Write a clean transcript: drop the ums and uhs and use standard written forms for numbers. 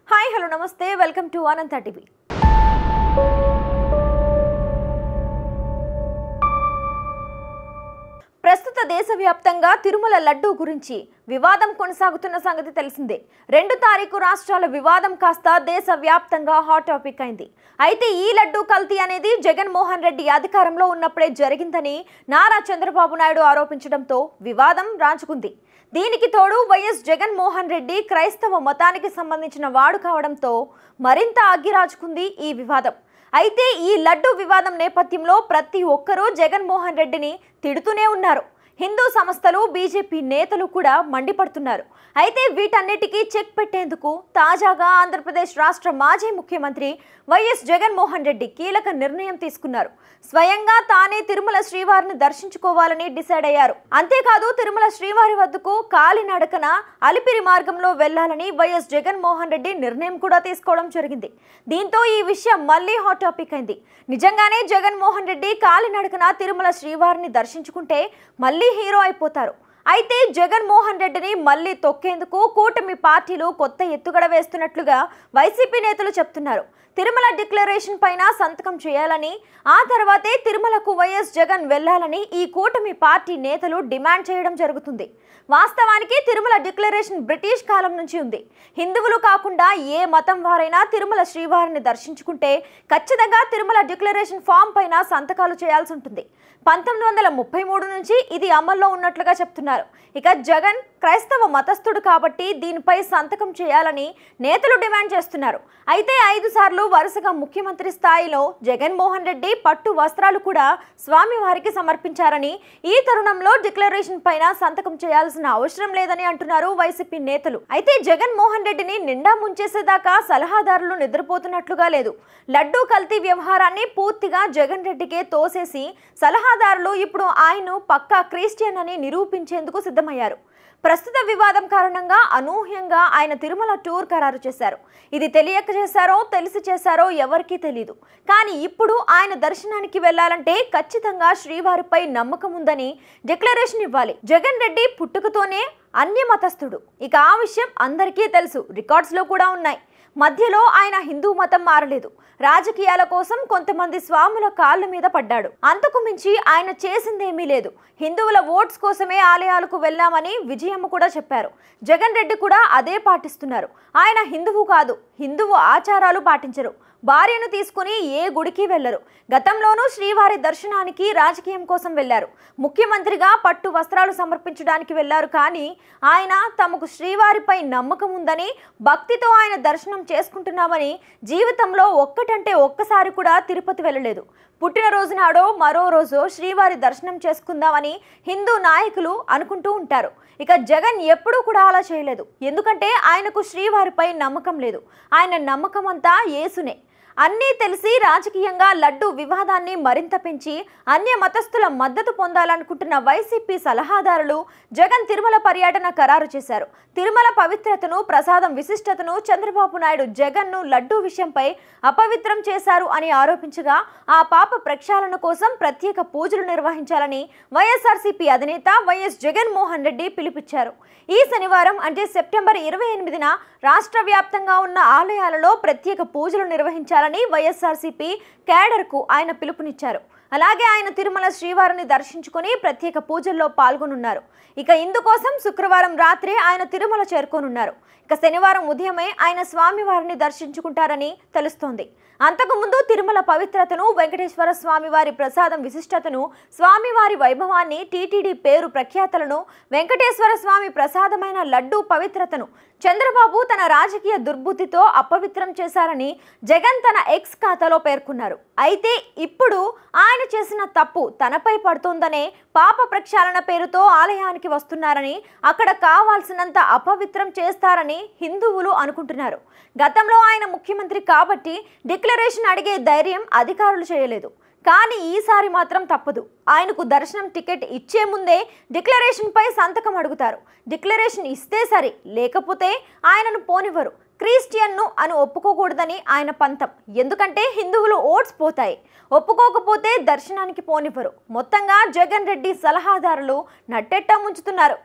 Hi hello నమస్తే welcome to Anantha TV. ప్రస్తుత దేశవ్యాప్తంగా తిరుమల లడ్డూ గురించి వివాదం కొనసాగుతున్న సంగతి తెలిసిందే. 2 తారీఖు రాష్ట్రాల వివాదం కాస్త దేశవ్యాప్తంగా హాట్ టాపిక్ అయింది. అయితే ఈ లడ్డూ కల్తీ అనేది జగన్మోహన్ రెడ్డి అధికారంలో ఉన్నప్పుడే జరిగిందని నారా చంద్రబాబు నాయుడు ఆరోపించడంతో వివాదం రాజుకుంది. దీనికి తోడు వైఎస్ జగన్మోహన్ రెడ్డి క్రైస్తవ మతానికి సంబంధించిన వాడు కావడంతో మరింత అగ్గిరాజుకుంది ఈ వివాదం. అయితే ఈ లడ్డు వివాదం నేపథ్యంలో ప్రతి ఒక్కరూ జగన్మోహన్ రెడ్డిని తిడుతూనే ఉన్నారు. హిందూ సంస్థలు, బీజేపీ నేతలు కూడా మండిపడుతున్నారు. అయితే వీటన్నిటికీ చెక్ పెట్టేందుకు తాజాగా ఆంధ్రప్రదేశ్ రాష్ట్ర మాజీ ముఖ్యమంత్రి వైఎస్ జగన్మోహన్ రెడ్డి కీలక నిర్ణయం తీసుకున్నారు. స్వయంగా తానే తిరుమల శ్రీవారిని దర్శించుకోవాలని డిసైడ్ అయ్యారు. అంతేకాదు తిరుమల శ్రీవారి వద్దకు కాలినడకన అలిపిరి మార్గంలో వెళ్లాలని వైఎస్ జగన్మోహన్ రెడ్డి నిర్ణయం కూడా తీసుకోవడం జరిగింది. దీంతో ఈ విషయం మళ్లీ హాట్ టాపిక్ అయింది. నిజంగానే జగన్మోహన్ రెడ్డి కాలినడకన తిరుమల శ్రీవారిని దర్శించుకుంటే మళ్లీ హీరో అయిపోతారు. అయితే జగన్మోహన్ రెడ్డిని మళ్లీ తొక్కేందుకు కూటమి పార్టీలు కొత్త ఎత్తుగడ వేస్తున్నట్లుగా వైసీపీ నేతలు చెప్తున్నారు. తిరుమల డిక్లరేషన్ పైన సంతకం చేయాలని, ఆ తర్వాతే తిరుమలకు వైఎస్ జగన్ వెళ్లాలని ఈ కూటమి పార్టీ నేతలు డిమాండ్ చేయడం జరుగుతుంది. వాస్తవానికి తిరుమల డిక్లరేషన్ బ్రిటిష్ కాలం నుంచి ఉంది. హిందువులు కాకుండా ఏ మతం వారైనా తిరుమల శ్రీవారిని దర్శించుకుంటే ఖచ్చితంగా తిరుమల డిక్లరేషన్ ఫామ్ పైన సంతకాలు చేయాల్సి ఉంటుంది. 1933 నుంచి ఇది అమల్లో ఉన్నట్లుగా చెప్తున్నారు. ఇక జగన్ క్రైస్తవ మతస్థుడు కాబట్టి దీనిపై సంతకం చేయాలని నేతలు డిమాండ్ చేస్తున్నారు. అయితే 5 సార్లు వరుసగా ముఖ్యమంత్రి స్థాయిలో జగన్మోహన్ రెడ్డి పట్టు వస్త్రాలు కూడా స్వామివారికి సమర్పించారని, ఈ తరుణంలో డిక్లరేషన్ పైన సంతకం చేయాల్సిన అవసరం లేదని అంటున్నారు వైసీపీ నేతలు. అయితే జగన్మోహన్ రెడ్డిని నిండా ముంచేసేదాకా సలహాదారులు నిద్రపోతున్నట్లుగా లేదు. లడ్డూ కల్తీ వ్యవహారాన్ని పూర్తిగా జగన్ రెడ్డికే తోసేసి సలహాదారులు ఇప్పుడు ఆయన్ను పక్కా క్రిస్టియన్ అని నిరూపించేందుకు సిద్ధమయ్యారు. ప్రస్తుత వివాదం కారణంగా అనూహ్యంగా ఆయన తిరుమల టూర్ ఖరారు చేశారు. ఇది తెలియక చేశారో తెలిసి చేశారో ఎవరికీ తెలియదు. కానీ ఇప్పుడు ఆయన దర్శనానికి వెళ్లాలంటే ఖచ్చితంగా శ్రీవారిపై నమ్మకం ఉందని డిక్లరేషన్ ఇవ్వాలి. జగన్ రెడ్డి పుట్టుకతోనే అన్య మతస్థుడు. ఇక ఆ విషయం అందరికీ తెలుసు, రికార్డ్స్లో కూడా ఉన్నాయి. మధ్యలో ఆయన హిందూ మతం మారలేదు. రాజకీయాల కోసం కొంతమంది స్వాముల కాళ్ళ మీద పడ్డాడు. అంతకు మించి ఆయన చేసిందేమీ లేదు. హిందువుల ఓట్స్ కోసమే ఆలయాలకు వెళ్ళామని విజయమ్మ కూడా చెప్పారు. జగన్ రెడ్డి కూడా అదే పాటిస్తున్నారు. ఆయన హిందువు కాదు, హిందువు ఆచారాలు పాటించరు. భార్యను తీసుకుని ఏ గుడికి వెళ్లరు. గతంలోనూ శ్రీవారి దర్శనానికి రాజకీయం కోసం వెళ్లారు. ముఖ్యమంత్రిగా పట్టు వస్త్రాలు సమర్పించడానికి వెళ్లారు. కానీ ఆయన తమకు శ్రీవారిపై నమ్మకం ఉందని, భక్తితో ఆయన దర్శనం చేసుకుంటున్నామని, జీవితంలో ఒక్కటంటే ఒక్కసారి కూడా తిరుపతి వెళ్ళలేదు. పుట్టినరోజు నాడో మరో రోజో శ్రీవారి దర్శనం చేసుకుందామని హిందూ నాయకులు అనుకుంటూ ఉంటారు. ఇక జగన్ ఎప్పుడూ కూడా అలా చేయలేదు. ఎందుకంటే ఆయనకు శ్రీవారిపై నమ్మకం లేదు. ఆయన నమ్మకం అంతా యేసునే. అన్నీ తెలిసి రాజకీయంగా లడ్డు వివాదాన్ని మరింత పెంచి అన్య మతస్థుల మద్దతు పొందాలనుకుంటున్న వైసీపీ సలహాదారులు జగన్ తిరుమల పర్యటన ఖరారు చేశారు. తిరుమల పవిత్రతను, ప్రసాదం విశిష్టతను చంద్రబాబు నాయుడు జగన్ను లడ్డు విషయంపై అపవిత్రం చేశారు అని ఆరోపించగా ఆ పాప ప్రక్షాళన కోసం ప్రత్యేక పూజలు నిర్వహించాలని వైఎస్ఆర్సీపీ అధినేత వైఎస్ జగన్మోహన్ రెడ్డి పిలుపిచ్చారు. ఈ శనివారం అంటే సెప్టెంబర్ 28న రాష్ట్ర వ్యాప్తంగా ఉన్న ఆలయాలలో ప్రత్యేక పూజలు నిర్వహించాలని వైఎస్ఆర్సీపీ కేడర్కు ఆయన పిలుపునిచ్చారు. అలాగే ఆయన తిరుమల శ్రీవారిని దర్శించుకుని ప్రత్యేక పూజల్లో పాల్గొనున్నారు. ఇక ఇందుకోసం శుక్రవారం రాత్రి ఆయన తిరుమల చేరుకోనున్నారు. ఇక శనివారం ఉదయమే ఆయన స్వామివారిని దర్శించుకుంటారని తెలుస్తోంది. అంతకుముందు తిరుమల పవిత్రతను, వెంకటేశ్వర స్వామివారి ప్రసాదం విశిష్టతను, స్వామివారి వైభవాన్ని, టీటీడీ పేరు ప్రఖ్యాతలను, వెంకటేశ్వర స్వామి ప్రసాదమైన లడ్డూ పవిత్రతను చంద్రబాబు తన రాజకీయ దుర్బుద్ధితో అపవిత్రం చేశారని జగన్ తన ఎక్స్ ఖాతాలో పేర్కొన్నారు. అయితే ఇప్పుడు ఆయన చేసిన తప్పు తనపై పడుతోందనే పాప ప్రక్షాళన పేరుతో ఆలయానికి వస్తున్నారని, అక్కడ కావాల్సినంత అపవిత్రం చేస్తారని హిందువులు అనుకుంటున్నారు. గతంలో ఆయన ముఖ్యమంత్రి కాబట్టి డిక్లరేషన్ అడిగే ధైర్యం అధికారులు చేయలేదు. కానీ ఈసారి మాత్రం తప్పదు. ఆయనకు దర్శనం టికెట్ ఇచ్చే ముందే డిక్లరేషన్ పై సంతకం అడుగుతారు. డిక్లరేషన్ ఇస్తే సరి, లేకపోతే ఆయనను పోనివ్వరు. క్రిస్టియన్ను అని ఒప్పుకోకూడదని ఆయన పంతం. ఎందుకంటే హిందువులు ఓట్స్ పోతాయి. ఒప్పుకోకపోతే దర్శనానికి పోనివ్వరు. మొత్తంగా జగన్ రెడ్డి సలహాదారులు నట్టెట్టా ముంచుతున్నారు.